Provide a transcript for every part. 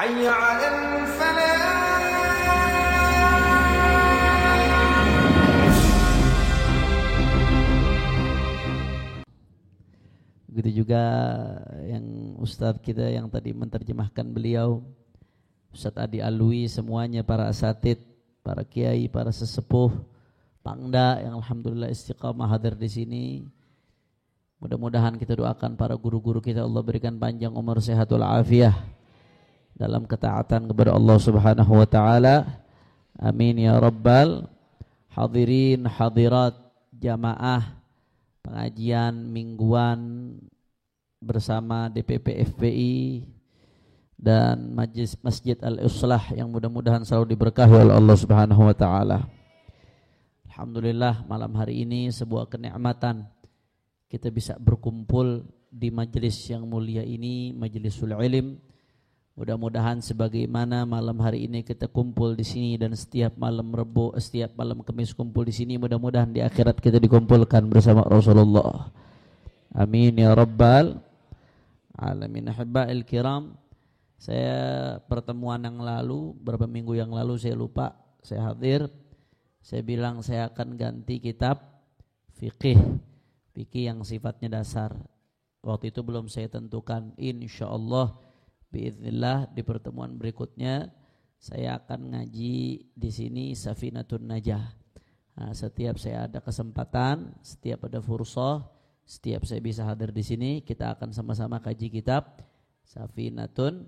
حي على الفلاح. Begitu juga yang Ustadz kita yang tadi menerjemahkan beliau, Ustadz Adi Alwi, semuanya para asatid, para kiai, para sesepuh, pangda yang alhamdulillah istiqamah hadir di sini. Mudah-mudahan kita doakan para guru-guru kita, Allah berikan panjang umur, sehatul afiah dalam ketaatan kepada Allah Subhanahu wa taala. Amin ya rabbal hadirin hadirat jamaah pengajian mingguan bersama DPP FPI dan Majlis Masjid Al-Islah yang mudah-mudahan selalu diberkahi oleh Allah Subhanahu wa taala. Alhamdulillah, malam hari ini sebuah kenikmatan kita bisa berkumpul di majelis yang mulia ini, Majlisul Ilm. Mudah-mudahan sebagaimana malam hari ini kita kumpul di sini dan setiap malam Rebo, setiap malam Kamis kumpul di sini, mudah-mudahan di akhirat kita dikumpulkan bersama Rasulullah. Amin ya rabbal alamin. Ahibba'il kiram, saya pertemuan yang lalu, beberapa minggu yang lalu saya lupa, saya hadir, saya bilang saya akan ganti kitab fikih yang sifatnya dasar. Waktu itu belum saya tentukan, insyaallah biiznillah di pertemuan berikutnya saya akan ngaji di sini Safinatun Najah. Nah, setiap saya ada kesempatan, setiap ada fursah, setiap saya bisa hadir di sini, kita akan sama-sama kaji kitab Safinatun.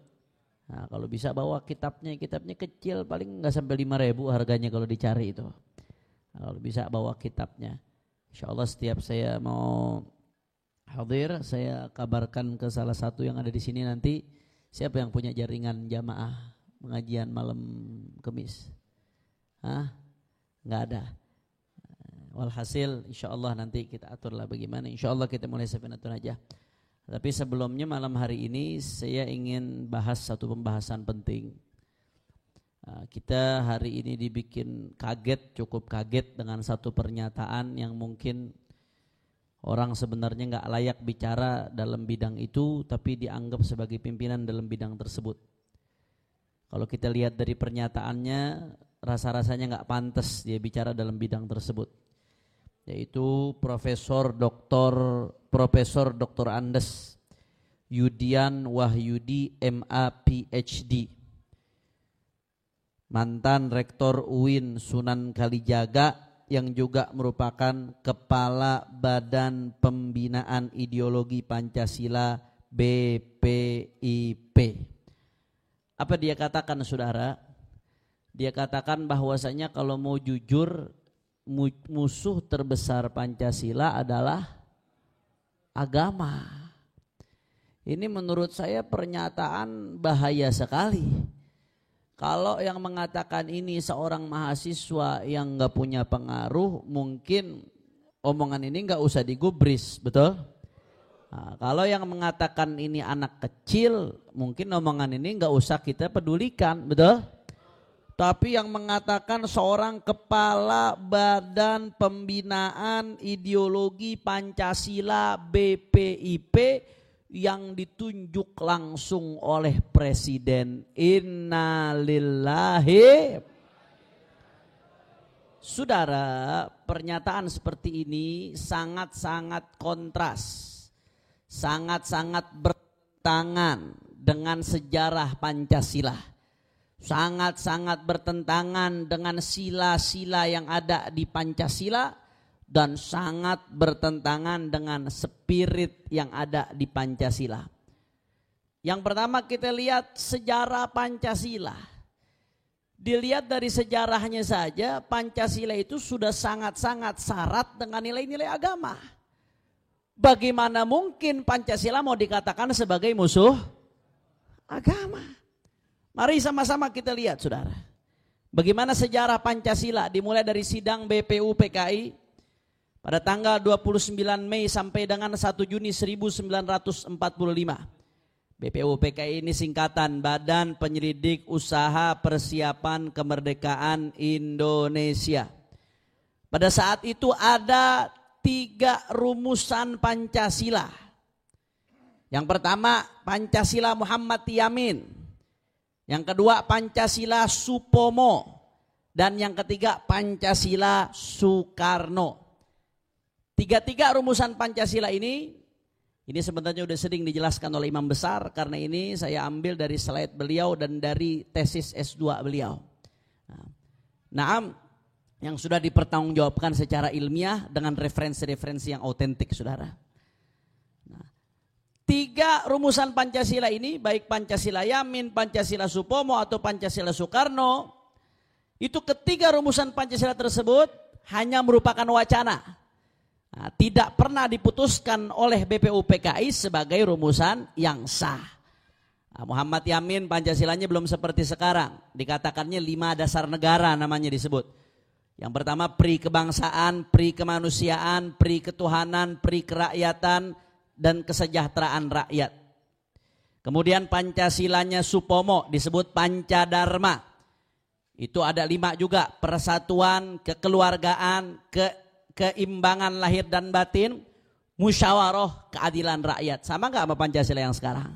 Nah, kalau bisa bawa kitabnya kecil, paling enggak sampai 5.000 harganya kalau dicari itu. Nah, kalau bisa bawa kitabnya. Insyaallah setiap saya mau hadir, saya kabarkan ke salah satu yang ada di sini nanti. Siapa yang punya jaringan jamaah pengajian malam Kamis? Nggak ada. Walhasil insyaallah nanti kita aturlah bagaimana. Insyaallah kita mulai Safinatun aja. Tapi sebelumnya malam hari ini saya ingin bahas satu pembahasan penting. Kita hari ini dibikin kaget, cukup kaget dengan satu pernyataan yang mungkin orang sebenarnya nggak layak bicara dalam bidang itu, tapi dianggap sebagai pimpinan dalam bidang tersebut. Kalau kita lihat dari pernyataannya, rasa-rasanya nggak pantas dia bicara dalam bidang tersebut. Yaitu Profesor Dr. Andes Yudian Wahyudi MA PhD, mantan Rektor UIN Sunan Kalijaga, yang juga merupakan Kepala Badan Pembinaan Ideologi Pancasila BPIP. Apa dia katakan, saudara? Dia katakan bahwasanya kalau mau jujur, musuh terbesar Pancasila adalah agama. Ini menurut saya pernyataan bahaya sekali. Kalau yang mengatakan ini seorang mahasiswa yang gak punya pengaruh, mungkin omongan ini gak usah digubris, betul? Nah, kalau yang mengatakan ini anak kecil, mungkin omongan ini gak usah kita pedulikan, betul? Tapi yang mengatakan seorang Kepala Badan Pembinaan Ideologi Pancasila BPIP yang ditunjuk langsung oleh Presiden, innalillahi. Saudara, pernyataan seperti ini sangat-sangat kontras, sangat-sangat bertentangan dengan sejarah Pancasila, sangat-sangat bertentangan dengan sila-sila yang ada di Pancasila, dan sangat bertentangan dengan spirit yang ada di Pancasila. Yang pertama kita lihat sejarah Pancasila. Dilihat dari sejarahnya saja, Pancasila itu sudah sangat-sangat syarat dengan nilai-nilai agama. Bagaimana mungkin Pancasila mau dikatakan sebagai musuh agama? Mari sama-sama kita lihat, saudara. Bagaimana sejarah Pancasila dimulai dari sidang BPU PKI pada tanggal 29 Mei sampai dengan 1 Juni 1945. BPU PKI ini singkatan Badan Penyelidik Usaha Persiapan Kemerdekaan Indonesia. Pada saat itu ada 3 rumusan Pancasila. Yang pertama Pancasila Muhammad Yamin. Yang kedua Pancasila Supomo. Dan yang ketiga Pancasila Soekarno. Tiga-tiga rumusan Pancasila ini sebenarnya sudah sering dijelaskan oleh imam besar, karena ini saya ambil dari slide beliau dan dari tesis S2 beliau. Nah, yang sudah dipertanggungjawabkan secara ilmiah dengan referensi-referensi yang autentik, saudara. Nah, tiga rumusan Pancasila ini, baik Pancasila Yamin, Pancasila Supomo atau Pancasila Soekarno, itu ketiga rumusan Pancasila tersebut hanya merupakan wacana. Nah, tidak pernah diputuskan oleh BPUPKI sebagai rumusan yang sah. Nah, Muhammad Yamin Pancasilanya belum seperti sekarang. Dikatakannya 5 dasar negara namanya disebut. Yang pertama pri kebangsaan, pri kemanusiaan, pri ketuhanan, pri kerakyatan, dan kesejahteraan rakyat. Kemudian Pancasilanya Supomo disebut Pancadharma. Itu ada 5 juga, persatuan, kekeluargaan, keimbangan lahir dan batin, musyawarah, keadilan rakyat. Sama gak sama Pancasila yang sekarang?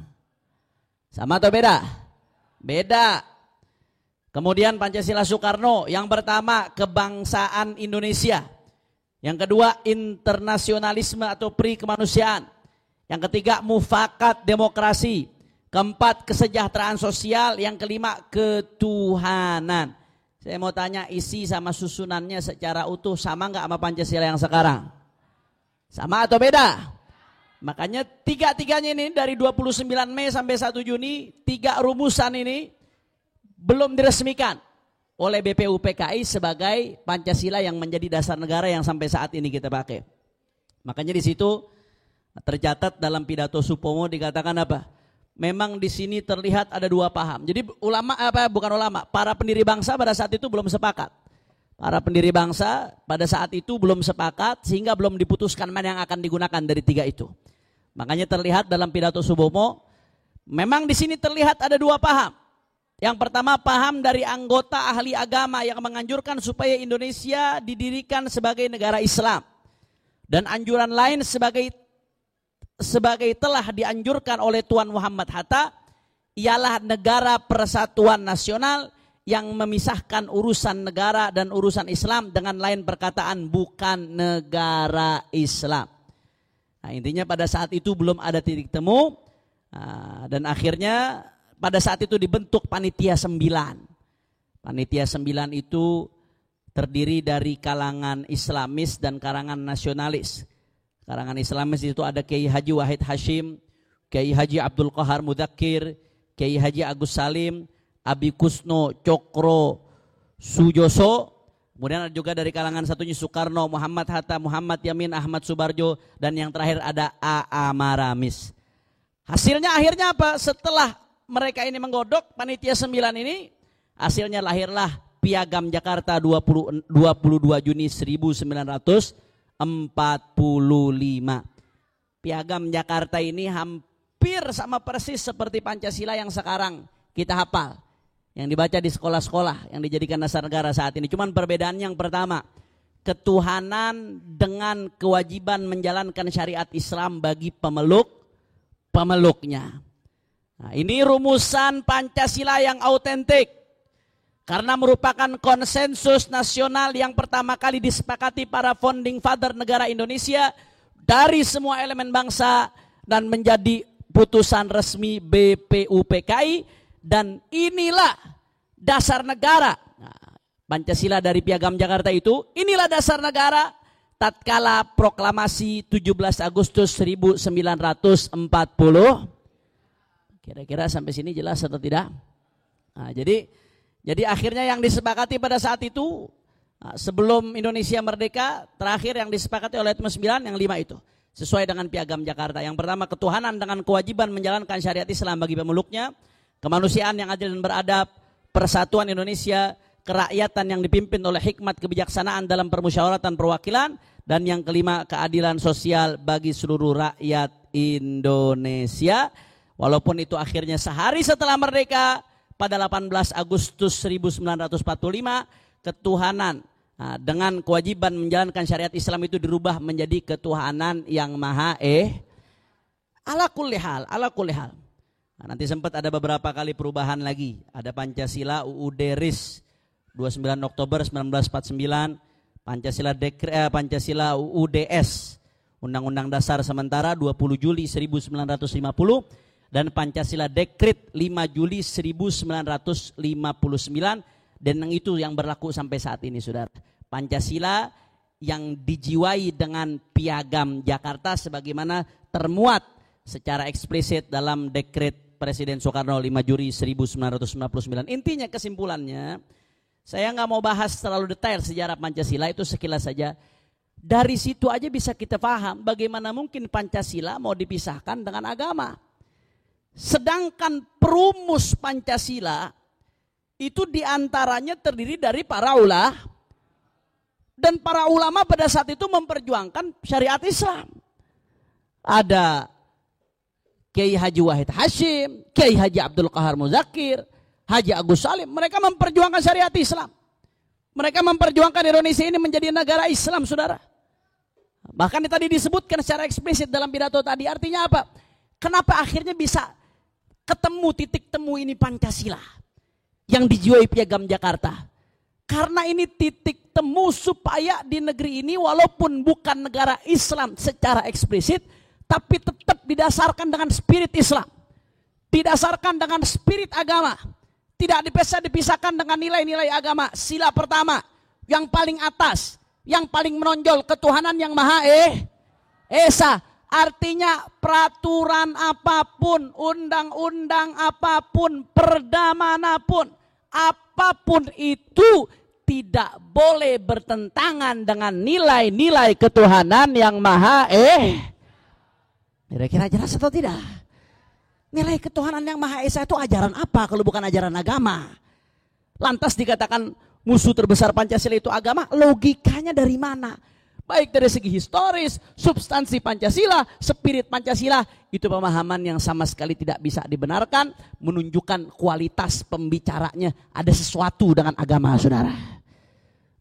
Sama atau beda? Beda. Kemudian Pancasila Soekarno, yang pertama kebangsaan Indonesia. Yang kedua internasionalisme atau pri kemanusiaan. Yang ketiga mufakat demokrasi. Keempat kesejahteraan sosial. Yang kelima ketuhanan. Saya mau tanya, isi sama susunannya secara utuh sama nggak sama Pancasila yang sekarang? Sama atau beda? Makanya tiga-tiganya ini dari 29 Mei sampai 1 Juni, 3 rumusan ini belum diresmikan oleh BPUPKI sebagai Pancasila yang menjadi dasar negara yang sampai saat ini kita pakai. Makanya di situ tercatat dalam pidato Supomo dikatakan apa? Memang di sini terlihat ada 2 paham. Jadi para pendiri bangsa pada saat itu belum sepakat. Para pendiri bangsa pada saat itu belum sepakat sehingga belum diputuskan mana yang akan digunakan dari 3 itu. Makanya terlihat dalam pidato Supomo, memang di sini terlihat ada 2 paham. Yang pertama paham dari anggota ahli agama yang menganjurkan supaya Indonesia didirikan sebagai negara Islam. Dan anjuran lain sebagai telah dianjurkan oleh Tuan Muhammad Hatta, ialah negara persatuan nasional yang memisahkan urusan negara dan urusan Islam, dengan lain perkataan bukan negara Islam. Nah, intinya pada saat itu belum ada titik temu, dan akhirnya pada saat itu dibentuk Panitia 9. Panitia 9 itu terdiri dari kalangan Islamis dan kalangan nasionalis. Kalangan Islamis itu ada Kiai Haji Wahid Hashim, Kiai Haji Abdul Qahar Mudzakkir, Kiai Haji Agus Salim, Abi Kusno Cokro Sujoso. Kemudian ada juga dari kalangan satunya Soekarno, Muhammad Hatta, Muhammad Yamin, Ahmad Subarjo, dan yang terakhir ada A.A. Maramis. Hasilnya akhirnya apa? Setelah mereka ini menggodok Panitia 9 ini, hasilnya lahirlah Piagam Jakarta 22 Juni 1945. Piagam Jakarta ini hampir sama persis seperti Pancasila yang sekarang kita hafal, yang dibaca di sekolah-sekolah, yang dijadikan dasar negara saat ini. Cuman perbedaan yang pertama, ketuhanan dengan kewajiban menjalankan syariat Islam bagi pemeluknya. Nah, ini rumusan Pancasila yang autentik, karena merupakan konsensus nasional yang pertama kali disepakati para founding father negara Indonesia dari semua elemen bangsa dan menjadi putusan resmi BPUPKI, dan inilah dasar negara. Nah, Pancasila dari Piagam Jakarta itu, inilah dasar negara tatkala proklamasi 17 Agustus 1940. Kira-kira sampai sini jelas atau tidak? Nah, jadi akhirnya yang disepakati pada saat itu, sebelum Indonesia merdeka, terakhir yang disepakati oleh Tim 9 yang 5 itu. Sesuai dengan Piagam Jakarta. Yang pertama ketuhanan dengan kewajiban menjalankan syariat Islam bagi pemeluknya, kemanusiaan yang adil dan beradab, persatuan Indonesia, kerakyatan yang dipimpin oleh hikmat kebijaksanaan dalam permusyawaratan perwakilan, dan yang kelima keadilan sosial bagi seluruh rakyat Indonesia. Walaupun itu akhirnya sehari setelah merdeka pada 18 Agustus 1945, ketuhanan dengan kewajiban menjalankan syariat Islam itu dirubah menjadi ketuhanan yang maha ala kulli hal. Nah, nanti sempat ada beberapa kali perubahan lagi. Ada Pancasila UUD RIS 29 Oktober 1949, Pancasila UUDS Undang-Undang Dasar Sementara 20 Juli 1950 dan Pancasila Dekret 5 Juli 1959 dan yang itu yang berlaku sampai saat ini, Saudara. Pancasila yang dijiwai dengan piagam Jakarta sebagaimana termuat secara eksplisit dalam Dekret Presiden Soekarno 5 Juli 1959. Intinya kesimpulannya, saya nggak mau bahas terlalu detail sejarah Pancasila, itu sekilas saja. Dari situ aja bisa kita paham bagaimana mungkin Pancasila mau dipisahkan dengan agama. Sedangkan perumus Pancasila itu diantaranya terdiri dari para ulama. Dan para ulama pada saat itu memperjuangkan syariat Islam. Ada Kiai Haji Wahid Hashim, Kiai Haji Abdul Qahar Muzakir, Haji Agus Salim. Mereka memperjuangkan syariat Islam. Mereka memperjuangkan Indonesia ini menjadi negara Islam, Saudara. Bahkan tadi disebutkan secara eksplisit dalam pidato tadi. Artinya apa? Kenapa akhirnya bisa ketemu titik temu ini Pancasila yang dijiwai piagam Jakarta? Karena ini titik temu supaya di negeri ini walaupun bukan negara Islam secara eksplisit, tapi tetap didasarkan dengan spirit Islam. Didasarkan dengan spirit agama. Tidak bisa dipisahkan dengan nilai-nilai agama. Sila pertama, yang paling atas, yang paling menonjol, ketuhanan yang Maha Esa. Artinya peraturan apapun, undang-undang apapun, perda manapun, apapun itu tidak boleh bertentangan dengan nilai-nilai ketuhanan yang Maha Kira-kira jelas atau tidak? Nilai ketuhanan yang Maha Esa itu ajaran apa kalau bukan ajaran agama? Lantas dikatakan musuh terbesar Pancasila itu agama, logikanya dari mana? Baik dari segi historis, substansi Pancasila, spirit Pancasila, itu pemahaman yang sama sekali tidak bisa dibenarkan, menunjukkan kualitas pembicaranya ada sesuatu dengan agama, Saudara.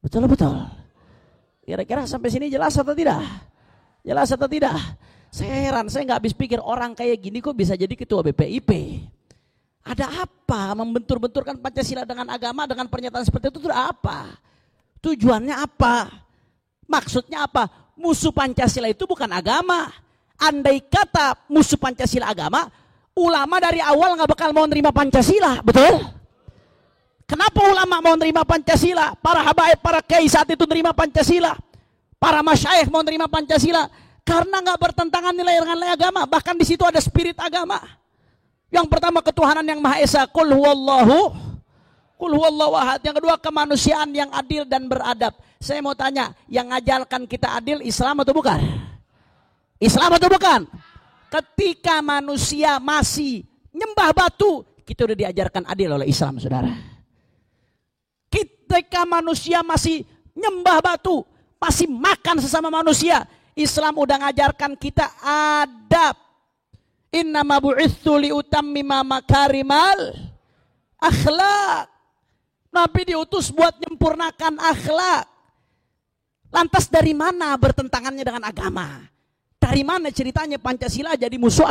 Betul-betul. Kira-kira sampai sini jelas atau tidak? Jelas atau tidak? Saya heran, saya nggak habis pikir orang kayak gini kok bisa jadi ketua BPIP. Ada apa membentur-benturkan Pancasila dengan agama dengan pernyataan seperti itu apa? Tujuannya apa? Maksudnya apa? Musuh Pancasila itu bukan agama. Andai kata musuh Pancasila agama, ulama dari awal nggak bakal mau nerima Pancasila, betul? Kenapa ulama mau nerima Pancasila? Para habaib, para kiai saat itu nerima Pancasila. Para masyayikh mau nerima Pancasila. Karena nggak bertentangan nilai dengan nilai agama. Bahkan di situ ada spirit agama. Yang pertama ketuhanan yang Maha Esa. Qul huwallahu ahad. Yang kedua kemanusiaan yang adil dan beradab. Saya mau tanya, yang ngajarkan kita adil Islam atau bukan? Islam atau bukan? Ketika manusia masih nyembah batu, kita udah diajarkan adil oleh Islam, Saudara. Ketika manusia masih nyembah batu, masih makan sesama manusia, Islam udah ngajarkan kita adab. Innama bu'itsu liutammima makarimal akhlak. Nabi diutus buat menyempurnakan akhlak. Lantas dari mana bertentangannya dengan agama? Dari mana ceritanya Pancasila jadi musuh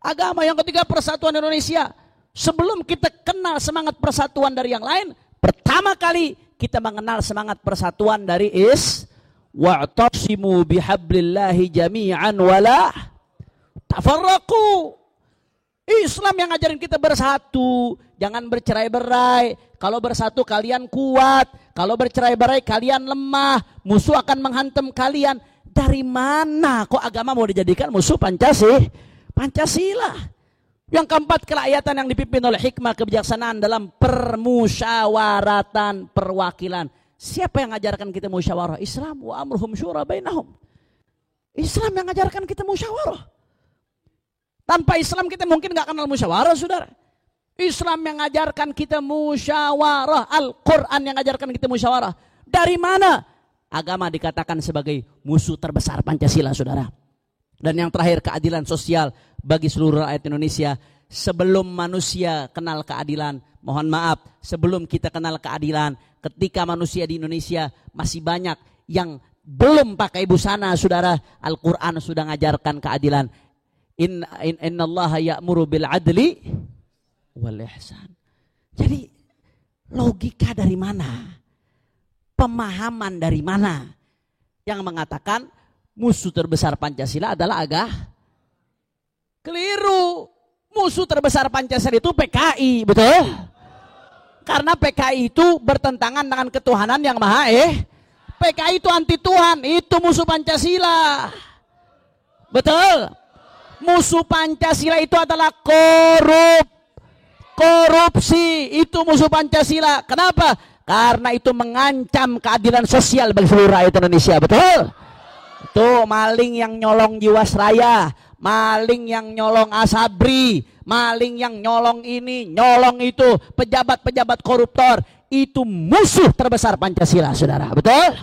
agama? Yang ketiga persatuan Indonesia. Sebelum kita kenal semangat persatuan dari yang lain, pertama kali kita mengenal semangat persatuan dari wa'tasimu bihablillahi jami'an wala tafarraqu. Islam yang ngajarin kita bersatu, jangan bercerai-berai. Kalau bersatu kalian kuat, kalau bercerai-berai kalian lemah, musuh akan menghantam kalian. Dari mana kok agama mau dijadikan musuh Pancasila? Yang keempat, kerakyatan yang dipimpin oleh hikmah kebijaksanaan dalam permusyawaratan perwakilan. Siapa yang ngajarkan kita musyawarah? Islam. Wa amruhum syura bainahum. Islam yang ngajarkan kita musyawarah. Tanpa Islam kita mungkin gak kenal musyawarah, Saudara. Islam yang ngajarkan kita musyawarah. Al-Quran yang ngajarkan kita musyawarah. Dari mana? Agama dikatakan sebagai musuh terbesar Pancasila, Saudara. Dan yang terakhir, keadilan sosial bagi seluruh rakyat Indonesia. Sebelum manusia kenal keadilan, mohon maaf, sebelum kita kenal keadilan, ketika manusia di Indonesia masih banyak yang belum pakai busana, Saudara, Al-Quran sudah ngajarkan keadilan. Innallaha ya'muru bil adli wal ihsan. Jadi logika dari mana? Pemahaman dari mana yang mengatakan musuh terbesar Pancasila adalah keliru. Musuh terbesar Pancasila itu PKI, betul? Karena PKI itu bertentangan dengan ketuhanan yang maha PKI itu anti Tuhan, itu musuh Pancasila. Betul? Musuh Pancasila itu adalah korupsi, itu musuh Pancasila. Kenapa? Karena itu mengancam keadilan sosial bagi seluruh rakyat Indonesia, betul? Tuh maling yang nyolong Jiwasraya, maling yang nyolong Asabri, maling yang nyolong ini, nyolong itu, pejabat-pejabat koruptor, itu musuh terbesar Pancasila, saudara, betul?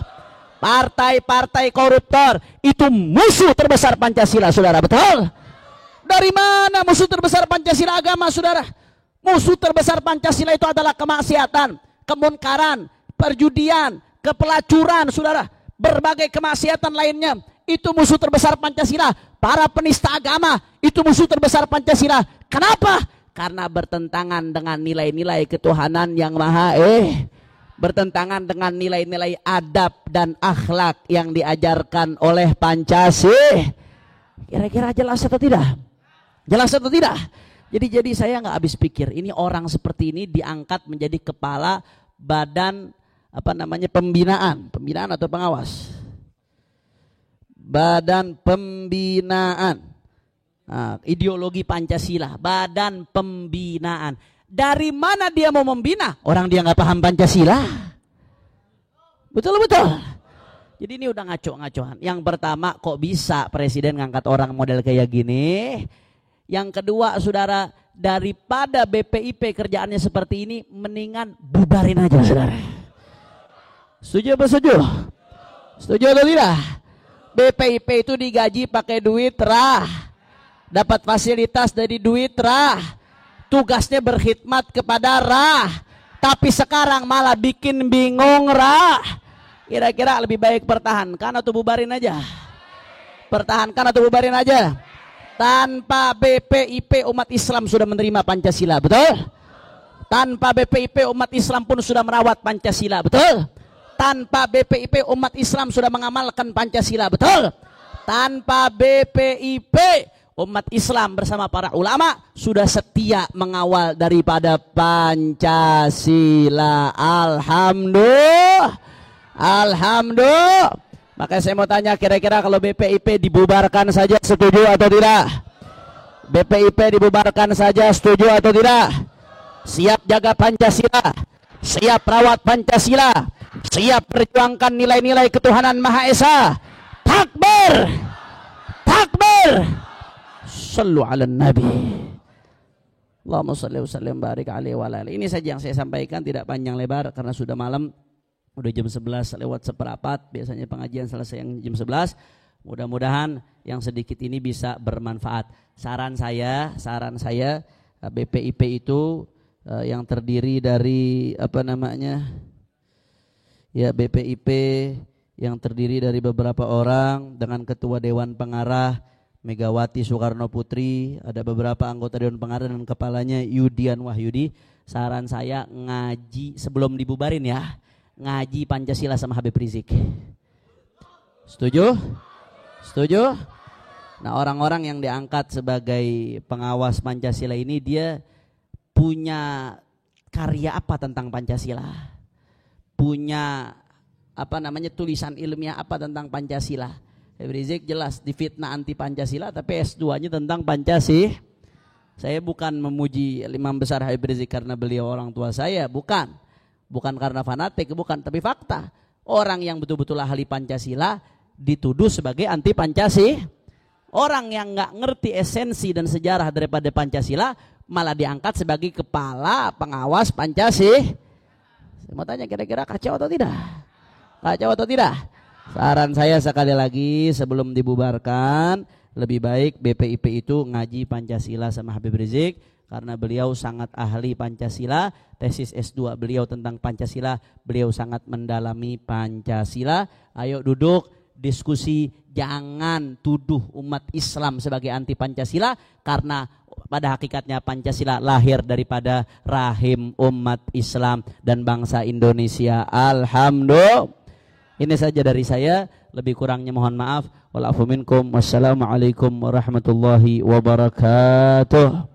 Partai-partai koruptor itu musuh terbesar Pancasila, saudara, betul? Dari mana musuh terbesar Pancasila? Agama, saudara. Musuh terbesar Pancasila itu adalah kemaksiatan, kemunkaran, perjudian, kepelacuran, saudara. Berbagai kemaksiatan lainnya, itu musuh terbesar Pancasila. Para penista agama, itu musuh terbesar Pancasila. Kenapa? Karena bertentangan dengan nilai-nilai ketuhanan yang maha bertentangan dengan nilai-nilai adab dan akhlak yang diajarkan oleh Pancasila. Kira-kira jelas atau tidak? Jelas atau tidak? Jadi saya nggak habis pikir, ini orang seperti ini diangkat menjadi kepala badan pembinaan atau pengawas. Badan pembinaan ideologi Pancasila, badan pembinaan. Dari mana dia mau membina? Orang dia nggak paham Pancasila. Betul. Jadi ini udah ngaco-ngacoan. Yang pertama, kok bisa presiden ngangkat orang model kayak gini? Yang kedua, saudara, daripada BPIP kerjaannya seperti ini, mendingan bubarin aja, saudara. Setuju apa setuju? Setuju atau tidak? BPIP itu digaji pakai duit rah, dapat fasilitas dari duit rah, tugasnya berkhidmat kepada rah, tapi sekarang malah bikin bingung rah. Kira-kira lebih baik pertahankan atau bubarin aja? Pertahankan atau bubarin aja? Tanpa BPIP umat Islam sudah menerima Pancasila, betul? Tanpa BPIP umat Islam pun sudah merawat Pancasila, betul? Tanpa BPIP umat Islam sudah mengamalkan Pancasila, betul? Tanpa BPIP umat Islam bersama para ulama sudah setia mengawal daripada Pancasila. Alhamdulillah. Makanya saya mau tanya, kira-kira kalau BPIP dibubarkan saja setuju atau tidak? BPIP dibubarkan saja setuju atau tidak? Siap jaga Pancasila, siap rawat Pancasila, siap perjuangkan nilai-nilai ketuhanan Maha Esa. Takbir, takbir. Sallu ala Nabi. Allahumma salli wa sallim barik alaihi wa alihi. Ini saja yang saya sampaikan, tidak panjang lebar karena sudah malam. Udah jam 11 lewat seperempat, biasanya pengajian selesai yang jam 11. Mudah-mudahan yang sedikit ini bisa bermanfaat. Saran saya BPIP itu yang terdiri dari BPIP yang terdiri dari beberapa orang dengan ketua Dewan Pengarah Megawati Soekarno Putri, ada beberapa anggota Dewan Pengarah dan kepalanya Yudian Wahyudi. Saran saya ngaji sebelum dibubarin ya. Ngaji Pancasila sama Habib Rizik. Setuju? Setuju? Nah, orang-orang yang diangkat sebagai pengawas Pancasila ini, dia punya karya apa tentang Pancasila? Punya tulisan ilmiah apa tentang Pancasila? Habib Rizik jelas difitnah anti Pancasila, tapi S2-nya tentang Pancasila. Saya bukan memuji Imam Besar Habib Rizik karena beliau orang tua saya, bukan karena fanatik, bukan, tapi fakta. Orang yang betul-betul ahli Pancasila dituduh sebagai anti Pancasila. Orang yang nggak ngerti esensi dan sejarah daripada Pancasila malah diangkat sebagai kepala pengawas Pancasila. Saya mau tanya, kira-kira kacau atau tidak? Kacau atau tidak? Saran saya sekali lagi, sebelum dibubarkan, lebih baik BPIP itu ngaji Pancasila sama Habib Rizik, karena beliau sangat ahli Pancasila. Tesis S2 beliau tentang Pancasila, beliau sangat mendalami Pancasila. Ayo duduk diskusi, jangan tuduh umat Islam sebagai anti Pancasila, karena pada hakikatnya Pancasila lahir daripada rahim umat Islam dan bangsa Indonesia. Alhamdulillah. Ini saja dari saya, lebih kurangnya mohon maaf. Wal afu minkum. Wassalamualaikum warahmatullahi wabarakatuh.